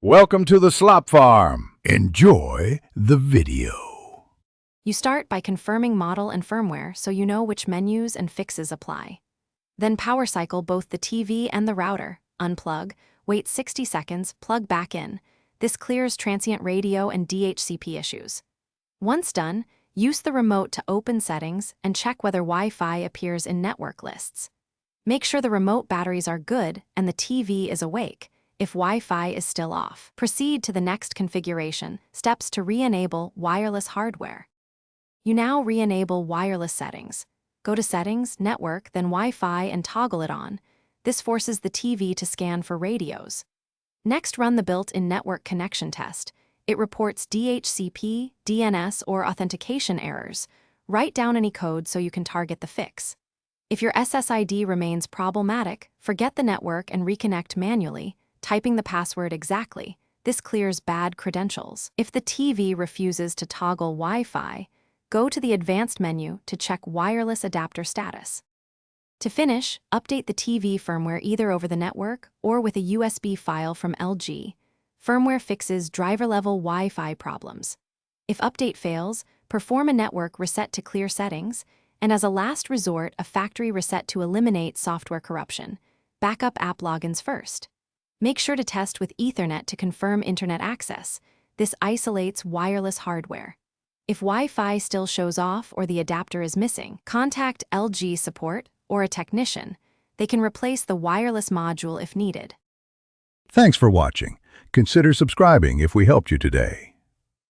Welcome to the Slop Farm. Enjoy the video. You start by confirming model and firmware so you know which menus and fixes apply. Then power cycle both the TV and the router, unplug, wait 60 seconds, plug back in. This clears transient radio and DHCP issues. Once done, use the remote to open settings and check whether Wi-Fi appears in network lists. Make sure the remote batteries are good and the TV is awake if Wi-Fi is still off. Proceed to the next configuration, steps to re-enable wireless hardware. You now re-enable wireless settings. Go to Settings, Network, then Wi-Fi and toggle it on. This forces the TV to scan for radios. Next, run the built-in network connection test. It reports DHCP, DNS, or authentication errors. Write down any code so you can target the fix. If your SSID remains problematic, forget the network and reconnect manually, typing the password exactly. This clears bad credentials. If the TV refuses to toggle Wi-Fi, go to the Advanced menu to check wireless adapter status. To finish, update the TV firmware either over the network or with a USB file from LG. Firmware fixes driver-level Wi-Fi problems. If update fails, perform a network reset to clear settings, and as a last resort, a factory reset to eliminate software corruption. Backup app logins first. Make sure to test with Ethernet to confirm internet access. This isolates wireless hardware. If Wi-Fi still shows off or the adapter is missing, contact LG support or a technician. They can replace the wireless module if needed. Thanks for watching. Consider subscribing if we helped you today.